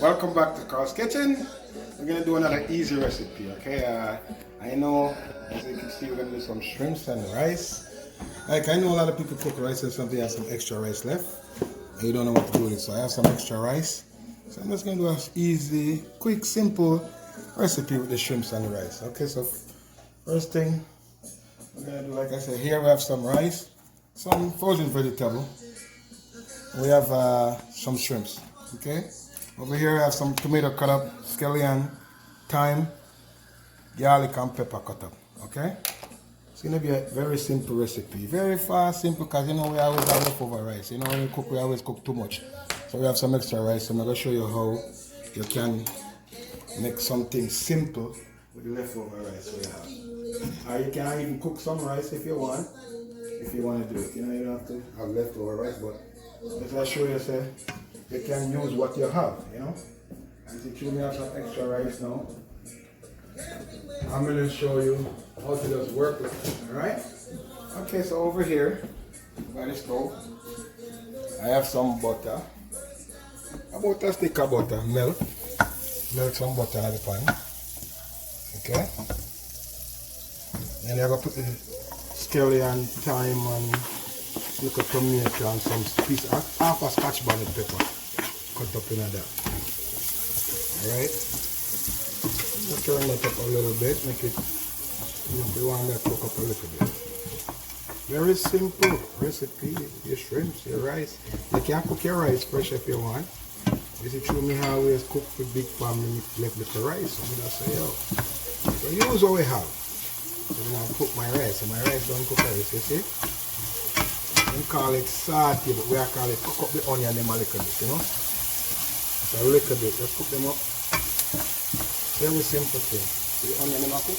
Welcome back to Carl's Kitchen. We're gonna do another easy recipe, okay? I know, as you can see, we're gonna do some shrimps and rice. Like, I know a lot of people cook rice and something has some extra rice left, and you don't know what to do with it. So I have some extra rice. So I'm just gonna do an easy, quick, simple recipe with the shrimps and the rice. Okay, so first thing we're gonna do, like I said, here we have some rice, some frozen vegetable. We have some shrimps, okay? Over here I have some tomato cut up, scallion, thyme, garlic and pepper cut up, okay? It's gonna be a very simple recipe. Very fast, simple, because you know we always have leftover rice. You know when we cook, we always cook too much. So we have some extra rice, so I'm gonna show you how you can make something simple with the leftover rice we have. Or you can even cook some rice if you want to do it. You know, you don't have to have leftover rice, but as I show you, say, you can use what you have, you know. And since you have some extra rice now, I'm going to show you how to just work with it, alright? Okay, so over here, by the stove, I have some butter. About a stick of butter, melt some butter in the pan, okay? And you're going to put the scallion, thyme, and little tomato and some piece, half a scotch bonnet pepper cut up in that. Alright? Turn that up a little bit, make it, you want that to cook up a little bit. Very simple recipe, your shrimps, your rice. You can cook your rice fresh if you want. You see, true, me always cook for big family, left with the rice. So I say, yo, so use what we have. So I'm going to cook my rice. So my rice don't cook rice, you see? We call it sauté, but we call it cook up the onion them a little bit, you know? So a little bit, just cook them up. Very simple thing. So the onion them a cook.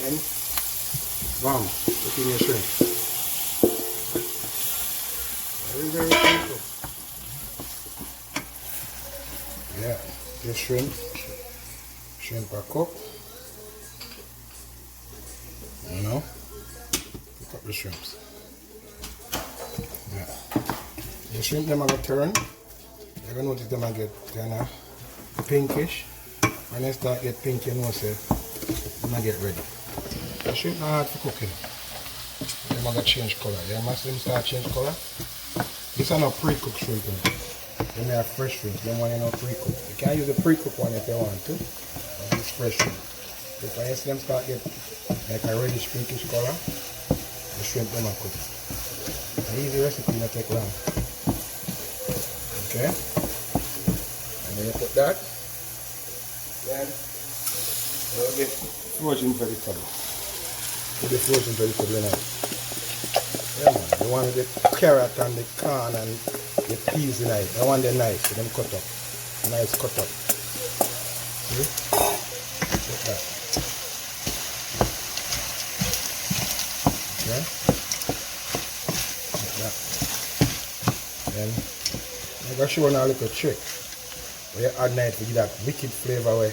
Then, bam, put in your shrimp. Very simple. Yeah, your shrimp are cooked. You know? Cook up the shrimps. Yeah. The shrimp them are going to turn. You're going to notice them are get kind of pinkish. When they start get pink, you know, say, them are get ready. The shrimp are hard for cooking. Them are going to change color. They must them start change color. These are not pre-cooked shrimp. Them are fresh shrimp. Them one are not pre-cooked. You can use the pre-cooked one if you want to. But this fresh shrimp. If I see them start get like a reddish pinkish color, the shrimp them are cooked. An easy recipe, not take long. Okay? And then you put that. Then we'll get frozen vegetable. Put the frozen vegetable in it. Yeah, man. You want the carrot and the corn and the peas in it. I want them nice, so them cut up. Nice cut up. See? Put that. Okay? Then I'm going to show you a little trick where you add night to give that wicked flavor where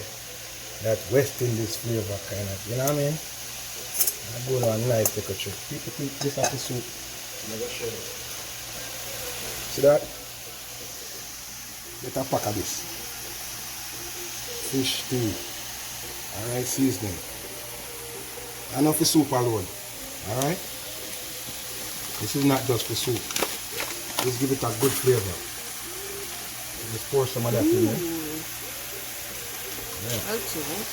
that West Indies flavor kind of, you know what I mean? I'm going to a nice little trick. People think this is the soup. I'm going to show you. See that? Get a pack of this. Fish stew. Alright, seasoning. Enough for soup alone. Alright? This is not just for soup. Just give it a good flavor. Just pour some of that in there. Yeah. That's nice.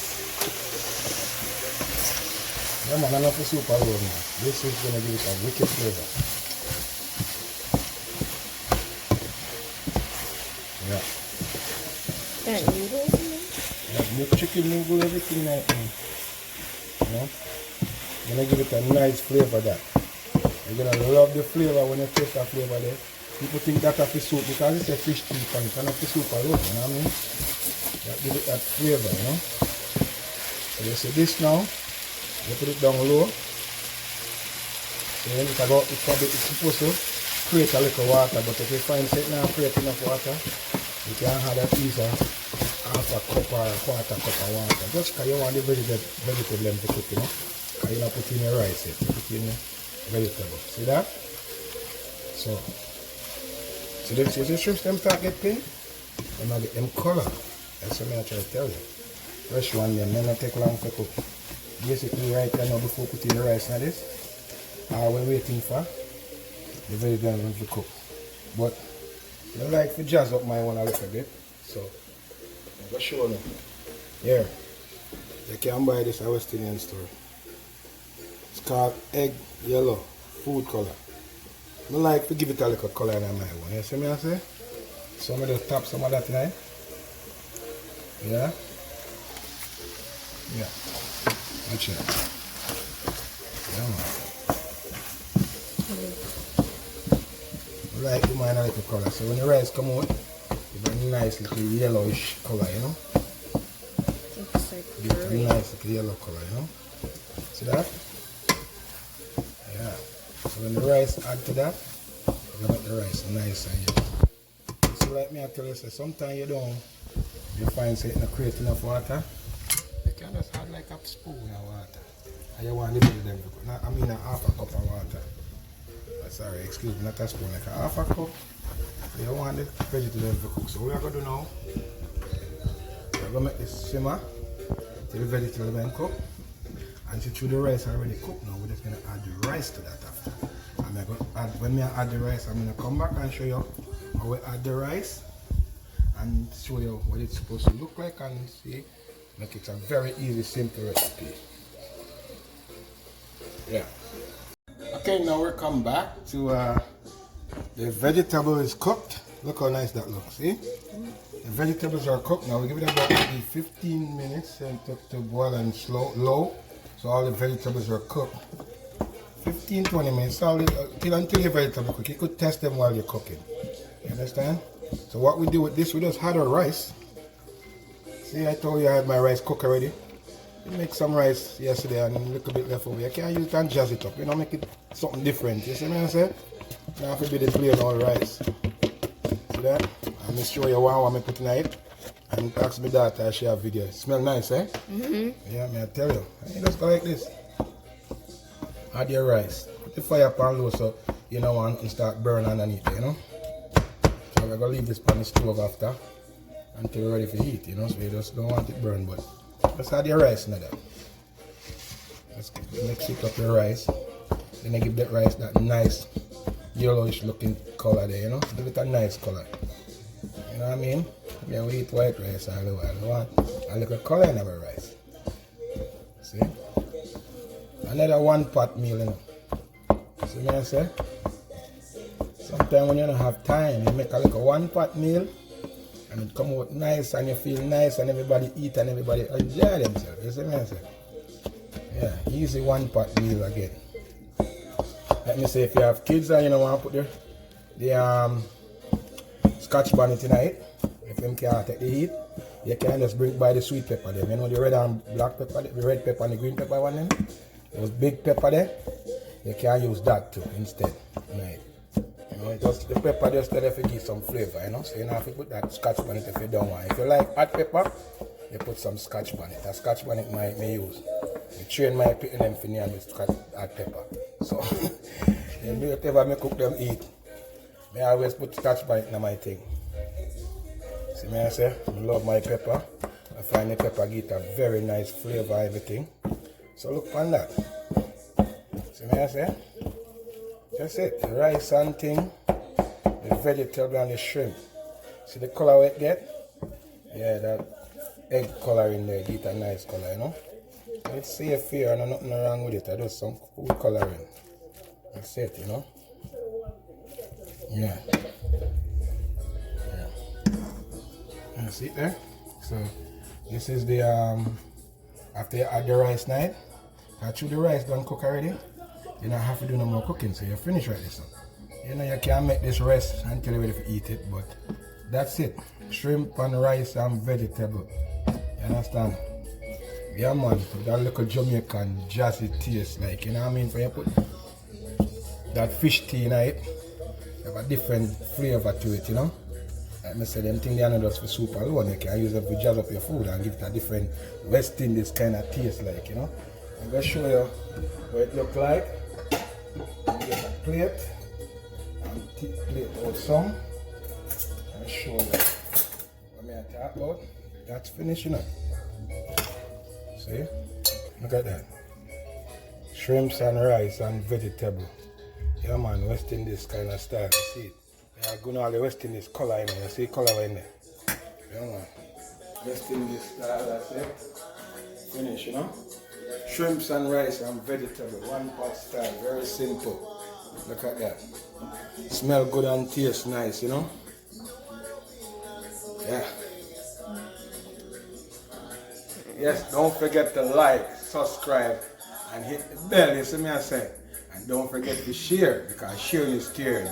Yeah, man, enough for soup alone now. This is going to give it a wicked flavor. Yeah. That noodles in there? Yeah, milk chicken noodle, everything like that. You know? You're going to give it a nice flavor that. You're going to love the flavor when you taste that flavor there. People think that of the soup because it's a fish stew and it's not the soup alone, you know what I mean? That give it that flavor, you know? So you see this now, you put it down low. So then it's supposed to create a little water, but if you find it now create enough water, you can have at least half a cup or a quarter cup of water. Just because you want the vegetable to cook, you know? Because you don't put in your rice yet, you put in your vegetable. See that? So the shrimps them start get pink. Them I get them color. That's what I try to tell you. Fresh one them, may not take long to cook. Basically right now before putting the rice in this, we're waiting for the vegetables to cook. But I like to jazz up my one a little bit. So I'm gonna show you. Here. You can buy this at West Indian store. It's called egg yellow food color. I like to give it a little color in my one. You see me I say? So I'm going to tap some of that tonight. Yeah? Yeah. Watch it. Yeah, man. I like the mine a little color. So when the rice come out, you have a nice little yellowish color, you know? Give it a nice little yellow color, you know? See that? Yeah. So when the rice add to that, you make the rice nice and yellow. So like me I tell you, so sometimes you find say not create enough water, you can just add like a spoon of water. And you want to build them, I mean a half a cup of water. Sorry, excuse me, not a spoon, like a half a cup. So you want the vegetables to cook. So what we are going to do now, we're going to make this simmer till the vegetables then cook. And since the rice already cooked now, we're just going to add the rice to that after. And I'm going to add, when I add the rice, I'm going to come back and show you how we add the rice and show you what it's supposed to look like and see, make it a very easy, simple recipe. Yeah. Okay, now we come back to the vegetable is cooked. Look how nice that looks, see? The vegetables are cooked. Now we give it about maybe 15 minutes and to boil and low. So all the vegetables are cooked. 15-20 minutes until your vegetables cook. You could test them while you're cooking. You understand? So what we do with this, we just had our rice. See, I told you I had my rice cooked already. You make some rice yesterday and a little bit left over. You can use it and jazz it up. You know, make it something different. You see what I said? Now if you be the plain old rice. See that? I'm going to show you what I put in it. And ask my daughter, she have video. It smell nice, eh? Mm-hmm. Yeah, I tell you. You just go like this. Add your rice. Put the fire pan low so you don't want to start burning underneath, you know? So we're going to leave this on the stove after until we're ready for heat, you know? So you just don't want it burn, but just add your rice in that. Just mix it up your rice. Then I give that rice that nice yellowish looking color there, you know? Give it a nice color. You know what I mean? Yeah, we eat white rice all the while. We want a little color in our rice. See? Another one pot meal, you know. See what I say? Sometimes when you don't have time, you make a little one pot meal and it come out nice and you feel nice and everybody eat and everybody enjoy themselves. You see what I say? Yeah, easy one pot meal again. Let me say if you have kids and you don't want to put the Scotch bonnet tonight, if them can't take the heat, you can just bring by the sweet pepper them. You know the red and black pepper, the red pepper and the green pepper one them? Those big pepper there, you can use that too instead. Right. You know, just the pepper just there to give some flavor, you know. So you don't have to put that Scotch bonnet if you don't want. If you like hot pepper, you put some Scotch bonnet. A Scotch bonnet may use. I train my people them for name with hot pepper. So you do whatever I cook them eat. I always put Scotch bonnet in my thing. See me I say, I love my pepper. I find the pepper get a very nice flavor everything. So look on that. See me I say? That's it. The rice and thing, the vegetable and the shrimp. See the color it get? Yeah, that egg color in there get a nice color, you know? It's safe here and nothing wrong with it. I do some food coloring. That's it, you know? Yeah. Yeah. That's it there. So this is the after you add the rice night, after the rice done cook already, you don't have to do no more cooking, so you're finished right this. You know you can make this rest until you're ready to eat it, but that's it. Shrimp and rice and vegetable. You understand? Yeah man, that little Jamaican jazzy taste, like, you know what I mean? For you put that fish tea in it, you have a different flavor to it, you know? Like I said, them things they are not just for soup alone. You can use them to jazz up your food and give it a different West Indies kind of taste, like, you know? I'm going to show you what it look like. You get a plate and plate out some and show you me I talk about, that's finished, you know. See? Look at that. Shrimps and rice and vegetable. Yeah man, West Indies kind of style, you see it. Yeah, going all the West Indies color in there, you see color in there. Yeah man. West Indies style, that's it. Finish, you know. Shrimps and rice and vegetable, one pot style, very simple. Look at that. Smell good and taste nice, you know. Yeah. Yes, don't forget to like, subscribe, and hit the bell, you see me I say. And don't forget to share, because sharing is caring.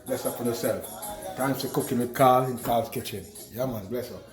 Bless up on yourself. Thanks for cooking with Carl in Carl's Kitchen. Yeah man, bless up.